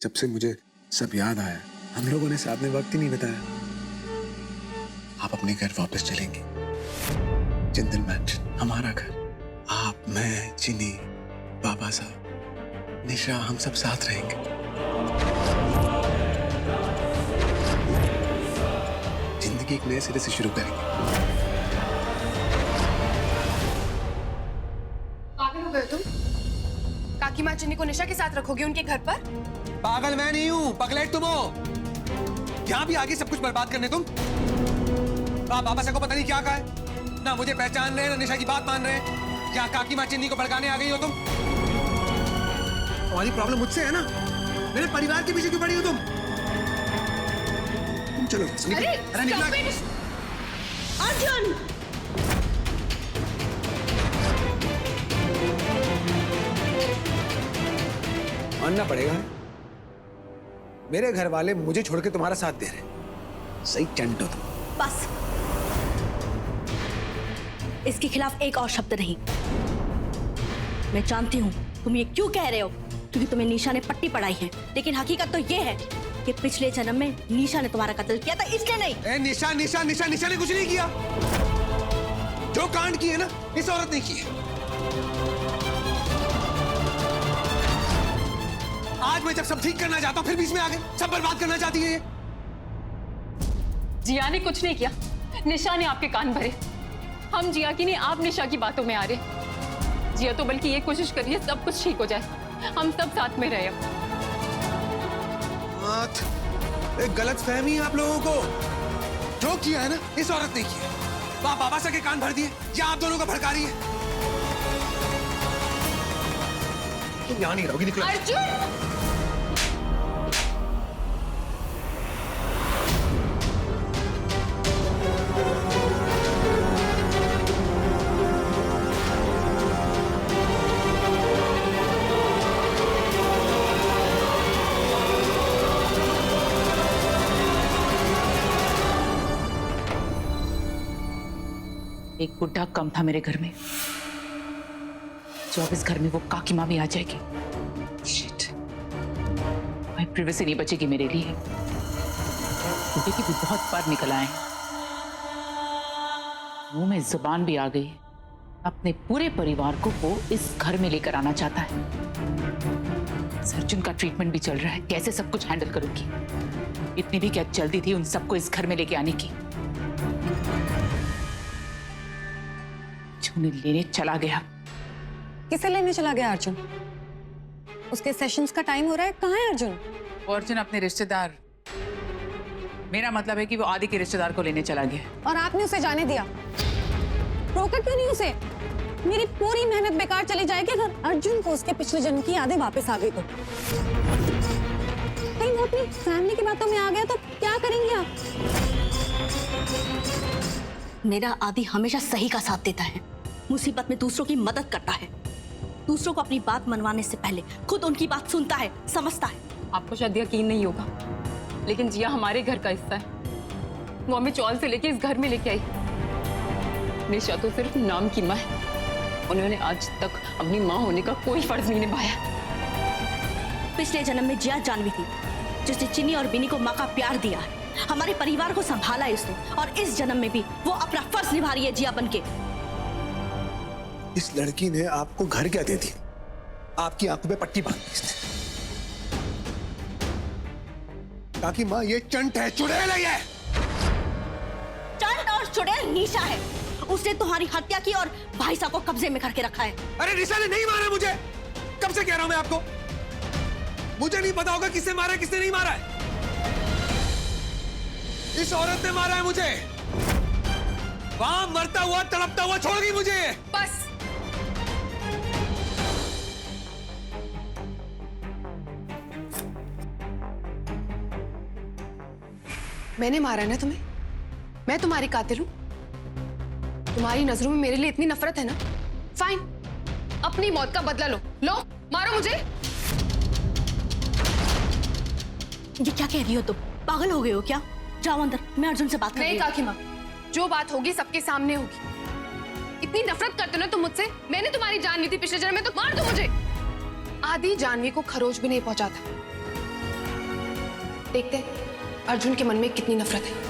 जब से मुझे सब याद आया, हम लोगों ने साथ में वक्त ही नहीं बिताया। आप अपने घर वापस चलेंगे। जिंदल मैंशन हमारा घर। आप, मैं, चिनी, बाबा साहब, निशा, हम सब साथ रहेंगे। जिंदगी एक नए सिरे से शुरू करेंगे। पागल हो गए तुम? काकी माँ चिन्नी को निशा के साथ रखोगे उनके घर पर? पागल मैं नहीं हूँ, पगलेट तुम हो। यहाँ भी आगे सब कुछ बर्बाद करने तुम। बाबा साहब को पता नहीं क्या कहा है, ना मुझे पहचान रहे, ना निशा की बात मान रहे। क्या काकी माँ चिन्नी को भड़काने आ गई हो तुम? तुम्हारी प्रॉब्लम मुझसे है ना, मेरे परिवार के पीछे क्यों पड़ी हो तुम? चलो अरे निकलो। अर्जुन! मानना पड़ेगा, मेरे घर वाले मुझे छोड़ के तुम्हारा साथ दे रहे। सही चंट हो तुम। बस, इसके खिलाफ एक और शब्द नहीं। मैं जानती हूं तुम ये क्यों कह रहे हो, क्योंकि तुम्हें निशा ने पट्टी पढ़ाई है, लेकिन हकीकत तो ये है कि पिछले जन्म में निशा ने तुम्हारा कत्ल किया था, इसलिए नहीं। निशा निशा निशा निशा ने कुछ नहीं किया। जो कांड किए ना, इस औरत ने किए। आज मैं जब सब ठीक करना चाहता हूँ, फिर बीच में आ गए, सब बर्बाद करना चाहती है ये। जिया ने कुछ नहीं किया, निशा ने आपके कान भरे। हम जिया की नहीं, आप निशा की बातों में आ रहे। जिया तो बल्कि ये कोशिश करिए सब कुछ ठीक हो जाए, हम सब साथ में रहे। एक गलत फहमी है आप लोगों को। जो किया है ना, इस औरत ने किया। बाबा साहब के कान भर दिए, या आप दोनों का भड़का रही है। तुम यहाँ नहीं रहोगी, निकलो। अर्जुन! एक बुढ़ा कम था मेरे घर में, जो अब इस घर में वो काकी माँ भी आ जाएगी। शिट, भाई प्रिवेसी नहीं बचेगी मेरे लिए। बुढ़े की भी बहुत बार निकल आए, मुंह में जुबान भी आ गई। अपने पूरे परिवार को वो इस घर में लेकर आना चाहता है। सर्जन का ट्रीटमेंट भी चल रहा है, कैसे सब कुछ हैंडल करूंगी? इतनी भी क्या जल्दी थी उन सबको इस घर में लेके आने की? उन्हें लेने चला गया। किसे लेने चला गया अर्जुन? उसके सेशंस का टाइम हो रहा है, कहाँ है अर्जुन? अर्जुन अपने रिश्तेदार, मेरा मतलब है कि वो आदि के रिश्तेदार को लेने चला गया। और आपने उसे जाने दिया? रोका क्यों नहीं उसे? मेरी पूरी मेहनत बेकार चली जाएगी अगर अर्जुन को उसके पिछले जन्म की यादें वापस आ गई तो। कहीं वो अपनी फैमिली की बातों में आ गया तो क्या करेंगे आप? मेरा आदि हमेशा सही का साथ देता है, मुसीबत में दूसरों की मदद करता है, दूसरों को अपनी बात मनवाने से पहले खुद उनकी बात सुनता है, समझता है। आपको शायद यकीन नहीं होगा, लेकिन जिया हमारे घर का हिस्सा है। वो हमें चौल से लेके इस घर में लेके आई। निशा तो सिर्फ नाम की माँ है, उन्होंने आज तक अपनी माँ होने का कोई फर्ज नहीं निभाया। पिछले जन्म में जिया जानवी थी, जिसने चिन्नी और बिनी को माँ का प्यार दिया है, हमारे परिवार को संभाला है इसने, और इस जन्म में भी वो अपना फर्ज निभा रही है जिया बनके। इस लड़की ने आपको घर क्या दे दिया? आपकी आंखों पे पट्टी बांध दी इसने। काकी माँ, ये चंट है, चुड़ैल है ये। चंट और चुड़ैल निशा है। उसने तुम्हारी हत्या की और भाई साहब को कब्जे में करके रखा है। अरे निशा ने नहीं मारा मुझे, कब से कह रहा हूं मैं आपको। मुझे नहीं पता होगा किसने मारा है, किसने नहीं मारा है। इस औरत ने मारा है मुझे। वहां मरता हुआ तड़पता हुआ छोड़ गई मुझे। बस, मैंने मारा ना तुम्हें? मैं तुम्हारी कातिल हूं? तुम्हारी नजरों में मेरे लिए इतनी नफरत है ना? फाइन, अपनी मौत का बदला लो। लो, मारो मुझे। ये क्या कह रही हो तुम? पागल हो गए हो क्या? जाओ अंदर, मैं अर्जुन से बात कर रही नहीं हूं। काकी माँ, जो बात होगी सबके सामने होगी। इतनी नफरत करते हो ना तुम मुझसे? मैंने तुम्हारी जान ली थी पिछले जन्म में, तो मार दो मुझे। आदि जानवी को खरोच भी नहीं पहुंचा था। देखते हैं अर्जुन के मन में कितनी नफरत है।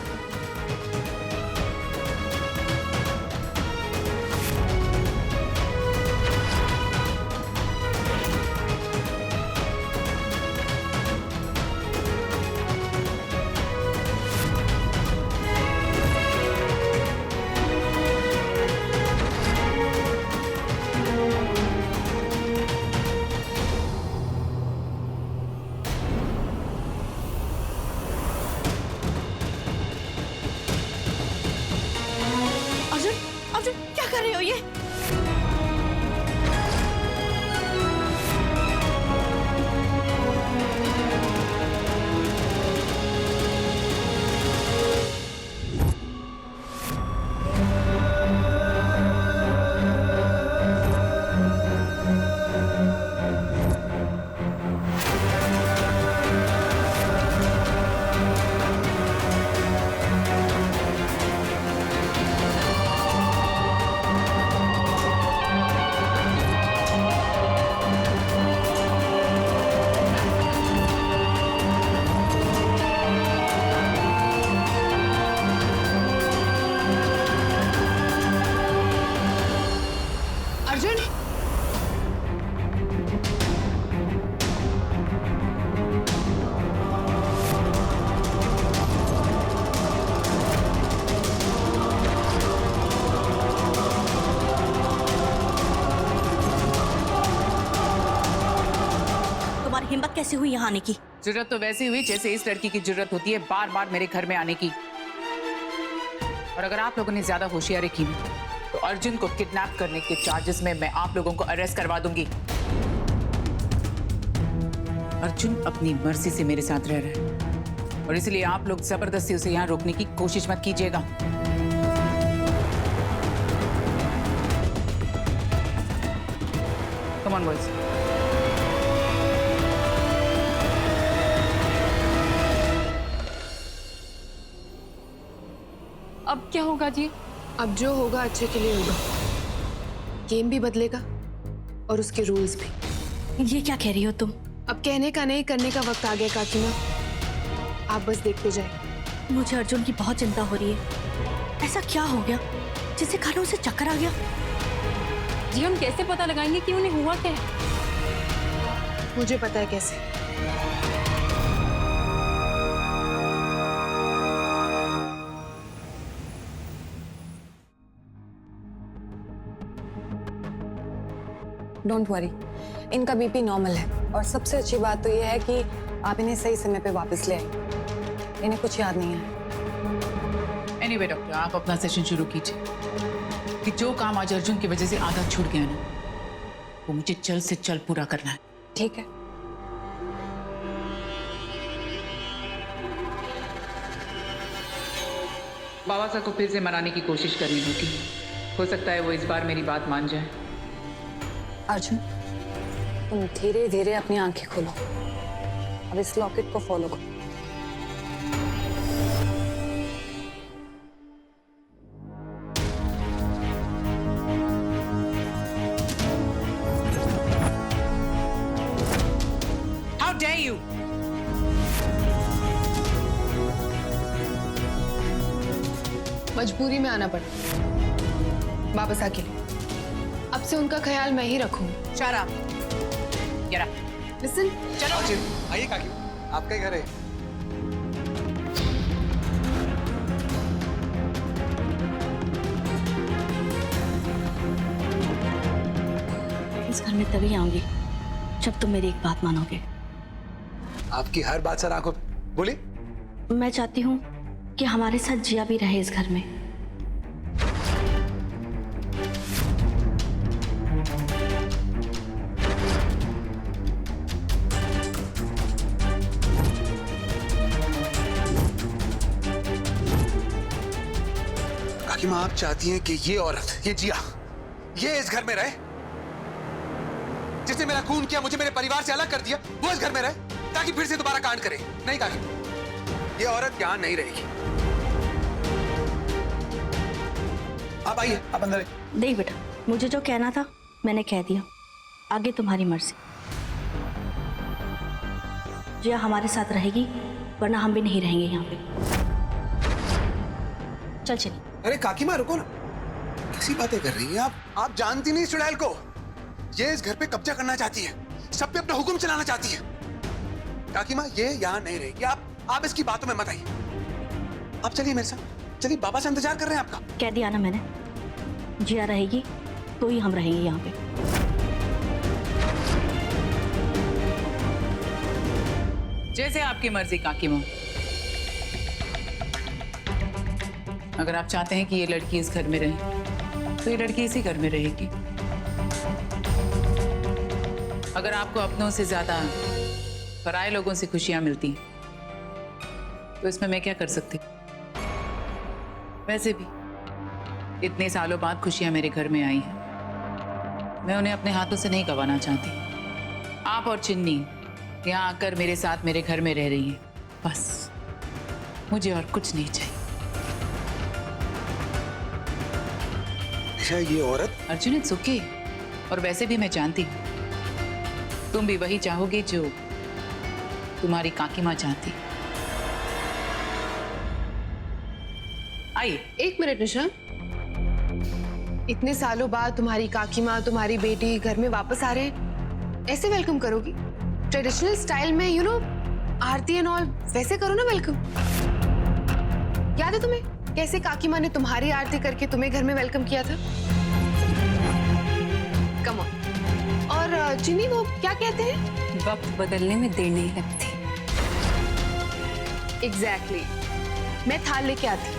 अर्जुन, अर्जुन क्या कर रहे हो ये? अर्जुन, तुम्हारी हिम्मत कैसे हुई यहाँ आने की? जरूरत तो वैसे हुई जैसे इस लड़की की जरूरत होती है बार बार मेरे घर में आने की। और अगर आप लोगों ने ज्यादा होशियारी की तो अर्जुन को किडनैप करने के चार्जेस में मैं आप लोगों को अरेस्ट करवा दूंगी। अर्जुन अपनी मर्जी से मेरे साथ रह रहा है और इसलिए आप लोग जबरदस्ती उसे यहाँ रोकने की कोशिश मत कीजिएगा। Come on boys. अब क्या होगा जी? अब जो होगा अच्छे के लिए होगा। गेम भी बदलेगा और उसके रूल्स भी। ये क्या कह रही हो तुम? अब कहने का नहीं करने का वक्त आ गया काकी माँ। आप बस देखते जाए। मुझे अर्जुन की बहुत चिंता हो रही है। ऐसा क्या हो गया जिससे खाना उसे चक्कर आ गया? जी हम कैसे पता लगाएंगे कि उन्हें हुआ क्या है? मुझे पता है कैसे। डोंट वरी, इनका बीपी नॉर्मल है और सबसे अच्छी बात तो यह है कि आप इन्हें सही समय पे वापस ले आए। इन्हें कुछ याद नहीं है। एनीवे डॉक्टर, आप अपना सेशन शुरू कीजिए। कि जो काम आज अर्जुन की वजह से आधा छूट गया ना, वो मुझे जल्द से जल्द पूरा करना है। ठीक है। बाबा साहब को फिर से मनाने की कोशिश करनी होगी। हो सकता है वो इस बार मेरी बात मान जाए। अर्जुन, तुम धीरे धीरे अपनी आंखें खोलो। अब इस लॉकेट को फॉलो करो। How dare you? मजबूरी में आना पड़ा वापस आके लिए। अब से उनका ख्याल मैं ही रखूं। Shut up. Get up. Listen, चलो। आइए काकी, आपका ही घर है। इस घर में तभी आऊंगी जब तुम मेरी एक बात मानोगे। आपकी हर बात सर आंखों पे। बोलिए। मैं चाहती हूँ कि हमारे साथ जिया भी रहे इस घर में। काकी माँ, आप चाहती हैं कि ये औरत, ये जिया, ये इस घर में रहे? जिसने मेरा खून किया, मुझे मेरे परिवार से अलग कर दिया, वो इस घर में रहे ताकि फिर से दोबारा कांड करे? नहीं काकी, ये औरत यहां नहीं रहेगी। आप आइए, आप अंदर आइए। देख बेटा, मुझे जो कहना था मैंने कह दिया। आगे तुम्हारी मर्जी। जिया हमारे साथ रहेगी वरना हम भी नहीं रहेंगे यहाँ पे। चल चलिए। अरे काकी माँ रुको ना, कैसी बातें कर रही हैं आप जानती नहीं चुड़ैल को। ये इस घर पे कब्जा करना चाहती है, सब पे अपना हुक्म चलाना चाहती है। काकी माँ ये यहाँ नहीं रहेगी, आप इसकी बातों में मत आइए। आप चलिए मेरे साथ, चलिए, बाबा से इंतजार कर रहे हैं आपका। कह दिया ना मैंने, जिया रहेगी तो ही हम रहेंगे यहाँ पे। जैसे आपकी मर्जी काकी माँ। अगर आप चाहते हैं कि ये लड़की इस घर में रहे तो ये लड़की इसी घर में रहेगी। अगर आपको अपनों से ज्यादा पराये लोगों से खुशियां मिलती तो इसमें मैं क्या कर सकती। वैसे भी इतने सालों बाद खुशियां मेरे घर में आई हैं, मैं उन्हें अपने हाथों से नहीं गंवाना चाहती। आप और चिन्नी यहाँ आकर मेरे साथ मेरे घर में रह रही हैं, बस मुझे और कुछ नहीं चाहिए। निशा ये औरत। Arjun it's okay. और वैसे भी मैं जानती हूँ तुम भी वही चाहोगे जो तुम्हारी काकी माँ चाहती। आइए। एक मिनट निशा, इतने सालों बाद तुम्हारी काकी माँ, तुम्हारी बेटी घर में वापस आ रहे हैं, ऐसे वेलकम करोगी? ट्रेडिशनल स्टाइल में, you know, Aarti and all, वैसे करो ना वेलकम। याद है तुम्हें कैसे काकी माँ ने तुम्हारी आरती करके तुम्हें घर में वेलकम किया था? Come on. और चिन्नी, वो क्या कहते हैं, वक्त बदलने में देर नहीं लगती। एग्जैक्टली। मैं थाल लेके आती।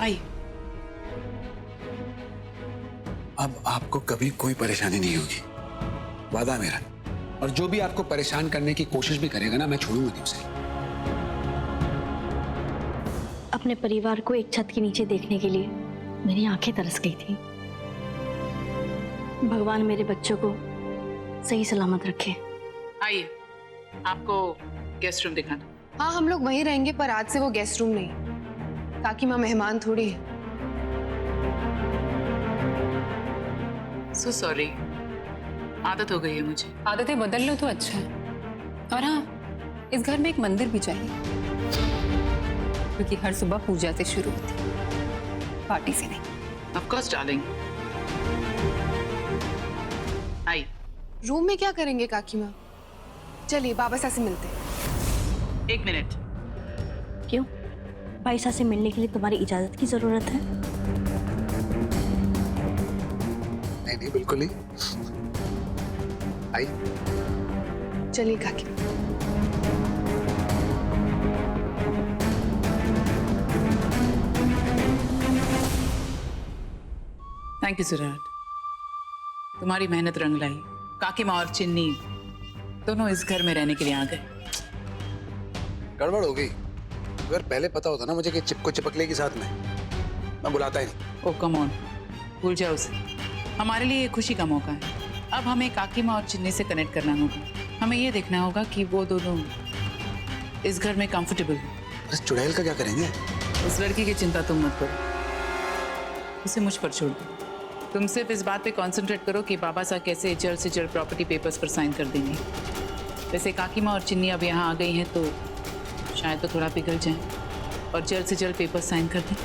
आइए। अब आपको कभी कोई परेशानी नहीं होगी, वादा मेरा। और जो भी आपको परेशान करने की कोशिश भी करेगा ना, मैं छोड़ूंगा नहीं उसे। अपने परिवार को एक छत के नीचे देखने के लिए मेरी आंखें तरस गई थी। भगवान मेरे बच्चों को सही सलामत रखे। आइए, आपको गेस्ट रूम दिखाना। हाँ, हम लोग वहीं रहेंगे, पर आज से वो गेस्ट रूम नहीं। काकी माँ मेहमान थोड़ी है। सो सॉरी, आदत हो गई है मुझे। आदतें बदल लो तो अच्छा है। और हाँ, इस घर में एक मंदिर भी चाहिए, क्योंकि हर सुबह पूजा से शुरू होती, पार्टी से नहीं। Of course darling. I. Room में क्या करेंगे काकी माँ? चलिए बाबा साहब से मिलते हैं। एक मिनट। क्यों? भाई साहब से मिलने के लिए तुम्हारी इजाजत की जरूरत है? नहीं नहीं, बिल्कुल नहीं। आई। चलिए काकी। थैंक यू सुराट, तुम्हारी मेहनत रंग लाई। काकी माँ और चिन्नी दोनों इस घर में रहने के लिए आ गए। गड़बड़ हो गई। अगर पहले पता होता ना मुझे कि चिपको चिपक लेगी साथ में, मैं बुलाता ही नहीं। ओ कम ऑन, भूल जाओ उसे। हमारे लिए ये खुशी का मौका है। अब हमें काकी माँ और चिन्नी से कनेक्ट करना होगा। हमें ये देखना होगा कि वो दोनों इस घर में कंफर्टेबल हो। इस चुड़ैल का क्या करेंगे? उस लड़की की चिंता तुम मत करो, उसे मुझ पर छोड़ दो। तुम सिर्फ इस बात पे कंसंट्रेट करो कि बाबा साहब कैसे जल्द से जल्द प्रॉपर्टी पेपर्स पर साइन कर देंगे। वैसे काकी माँ और चिन्नी अब यहाँ आ गई हैं तो शायद तो थोड़ा पिघल जाए और जल्द से जल्द पेपर साइन कर दें।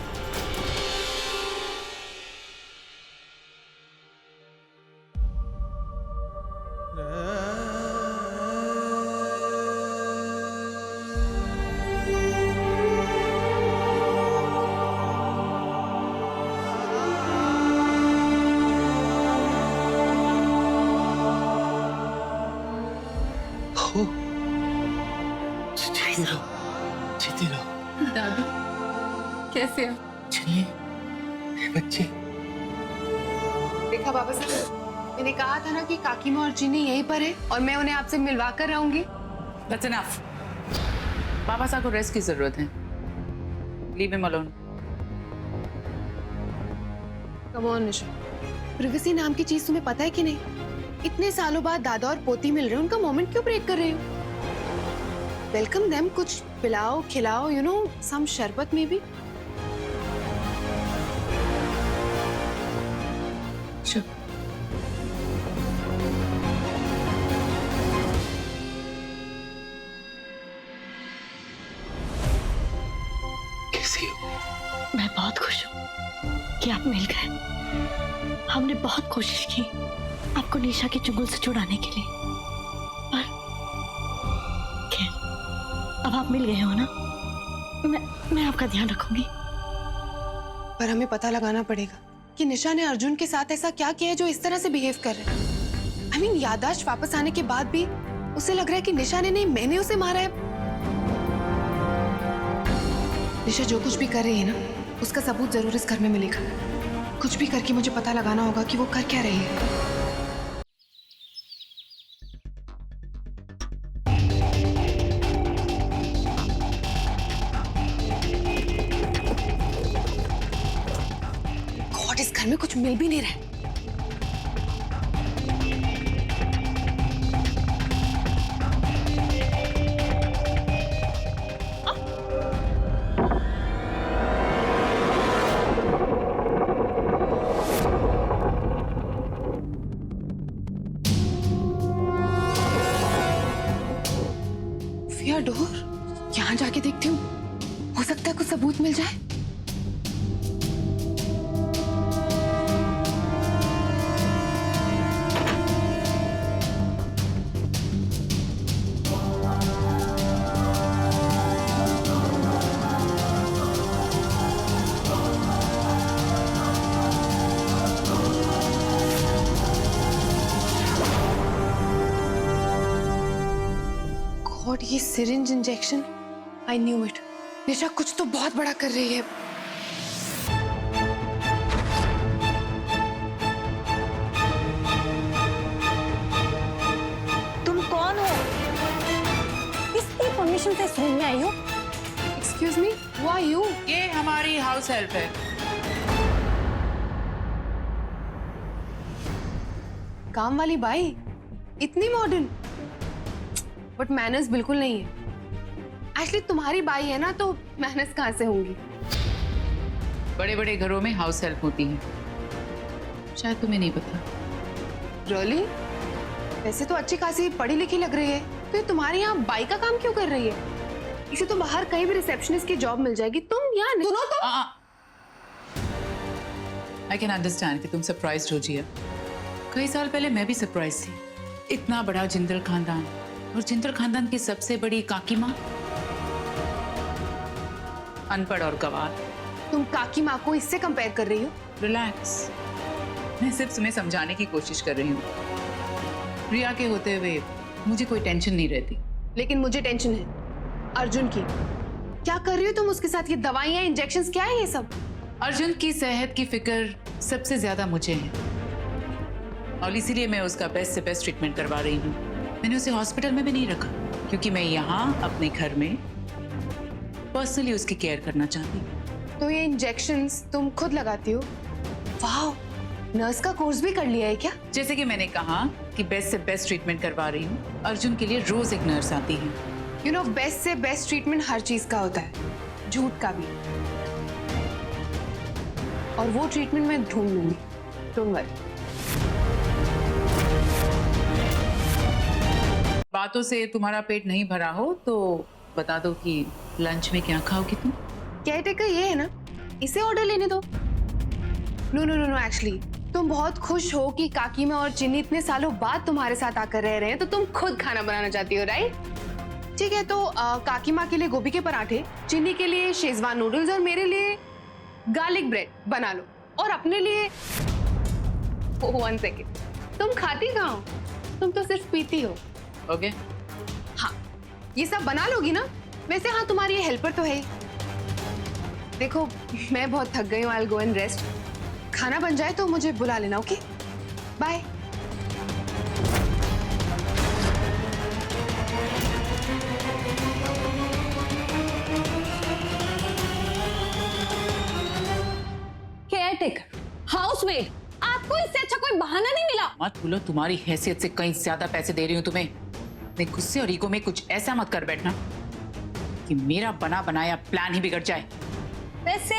दादी कैसे हो? बच्चे देखा बाबा साहब, मैंने कहा था ना कि काकी माँ और चिन्नी यहीं पर है और मैं उन्हें आपसे मिलवा कर रहूंगी। That's enough. पापा साहब को रेस्ट की जरूरत है। Leave him alone. Come on Nisha, privacy नाम की चीज तुम्हें पता है कि नहीं? इतने सालों बाद दादा और पोती मिल रहे हैं, उनका मोमेंट क्यों ब्रेक कर रहे हो? वेलकम देम, कुछ पिलाओ खिलाओ, यू नो, सम शरबत में भी। Sure. कैसी हो? मैं बहुत खुश हूँ कि आप मिल गए। हमने बहुत कोशिश की आपको निशा के चुंगल से छुड़ाने के लिए, पर खैर अब आप मिल गए हो ना, मैं आपका ध्यान रखूंगी। पर हमें पता लगाना पड़ेगा कि निशा ने अर्जुन के साथ ऐसा क्या किया है जो इस तरह से बिहेव कर रहा है। I mean, याददाश्त वापस आने के बाद भी उसे लग रहा है कि निशा ने नहीं, मैंने उसे मारा है। निशा जो कुछ भी कर रही है ना, उसका सबूत जरूर इस घर में मिलेगा। कुछ भी करके मुझे पता लगाना होगा कि वो कर क्या रही है। गॉड, इस घर में कुछ मिल भी नहीं रहा है। डोर, यहाँ जाके देखती हूँ, हो सकता है कुछ सबूत मिल जाए। गॉड, ये syringe injection, I knew it. Nisha कुछ तो बहुत बड़ा कर रही है। तुम कौन हो? किसकी परमिशन से इस रूम में आई हो? Excuse me, who are you? ये हमारी हाउस हेल्प है। काम वाली बाई, इतनी मॉडर्न, बट मैनर्स बिल्कुल नहीं है। एक्चुअली तुम्हारी बाई है ना, तो मैनर्स कहाँ से होंगी? बड़े बड़े घरों में हाउस हेल्प होती है, शायद तुम्हें नहीं पता। रियली? वैसे तो अच्छी खासी पढ़ी लिखी लग रही है, तो ये तुम्हारे यहाँ बाई का काम क्यों कर रही है? इसे तो बाहर कहीं भी रिसेप्शनिस्ट की जॉब मिल जाएगी, तुम यहाँ नहीं। सुनो तो। आई कैन अंडरस्टैंड कि तुम सरप्राइज्ड हो जिया। कई साल पहले मैं भी सरप्राइज थी। इतना बड़ा जिंदल खानदान, और जिंदल खानदान की सबसे बड़ी काकी माँ अनपढ़ और गवार। तुम काकी माँ को इससे कंपेयर कर रही हो? रिलैक्स, मैं सिर्फ तुम्हें समझाने की कोशिश कर रही हूँ। प्रिया के होते हुए मुझे कोई टेंशन नहीं रहती। लेकिन मुझे टेंशन है अर्जुन की। क्या कर रही हो तुम उसके साथ? ये दवाइयाँ, इंजेक्शंस, क्या है ये सब? अर्जुन की सेहत की फिक्र सबसे ज्यादा मुझे है, और इसीलिए मैं उसका बेस्ट से बेस्ट ट्रीटमेंट करवा रही हूँ। मैंने उसे हॉस्पिटल में भी नहीं रखा, क्योंकि मैं यहाँ अपने घर में पर्सनली उसकी केयर करना चाहती हूँ। तो ये इंजेक्शंस तुम खुद लगाती हो? वाह, नर्स का कोर्स भी कर लिया है क्या? जैसे कि मैंने कहा कि बेस्ट से बेस्ट ट्रीटमेंट करवा रही हूँ। अर्जुन के लिए रोज एक नर्स आती है। यू नो, बेस्ट से बेस्ट ट्रीटमेंट हर चीज का होता है, झूठ का भी। और वो ट्रीटमेंट मैं ढूंढ लूंगी, डोंट वरी। बातों से तुम्हारा पेट नहीं भरा हो तो बता दो कि लंच में क्या खाओगी तुम? केयरटेकर ये है ना, इसे ऑर्डर लेने दो। No no no no, actually तुम बहुत खुश हो कि काकी माँ और चिन्नी इतने सालों बाद तुम्हारे साथ आकर रह रहे हैं, तो तुम खुद खाना बनाना चाहती हो, राइट? ठीक है, तो काकी माँ के लिए गोभी के पराठे, चिन्नी के लिए शेजवान नूडल्स और मेरे लिए गार्लिक ब्रेड बना लो। और अपने लिए 1 सेकेंड, तुम खाती कहाँ हो? तुम तो सिर्फ पीती हो। ओके? हाँ, ये सब बना लोगी ना? वैसे हाँ, तुम्हारी ये हेल्पर तो है। देखो, मैं बहुत थक गई हूँ, I will go and rest. खाना बन जाए तो मुझे बुला लेना, ओके? बाय। मेड। आपको इससे अच्छा कोई बहाना नहीं मिला। मत भूलो, तुम्हारी हैसियत से कहीं ज्यादा पैसे दे रही हूँ तुम्हें। मैं गुस्से और ईगो में कुछ ऐसा मत कर बैठना कि मेरा बना बनाया प्लान ही बिगड़ जाए। वैसे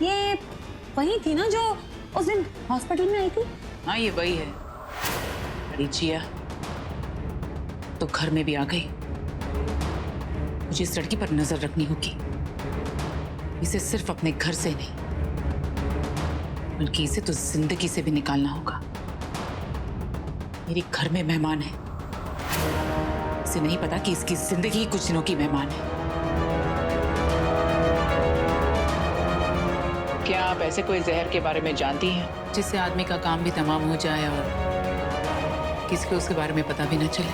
ये वही थी ना जो उस दिन हॉस्पिटल में आई थी? हाँ, ये वही है। अरे जिया तो घर में भी आ गई। मुझे इस लड़की पर नजर रखनी होगी। इसे सिर्फ अपने घर से नहीं बल्कि इसे तो जिंदगी से भी निकालना होगा। मेरे घर में मेहमान है, इसे नहीं पता कि इसकी जिंदगी कुछ दिनों की मेहमान है। क्या आप ऐसे कोई जहर के बारे में जानती हैं जिससे आदमी का काम भी तमाम हो जाए और किसी को उसके बारे में पता भी न चले?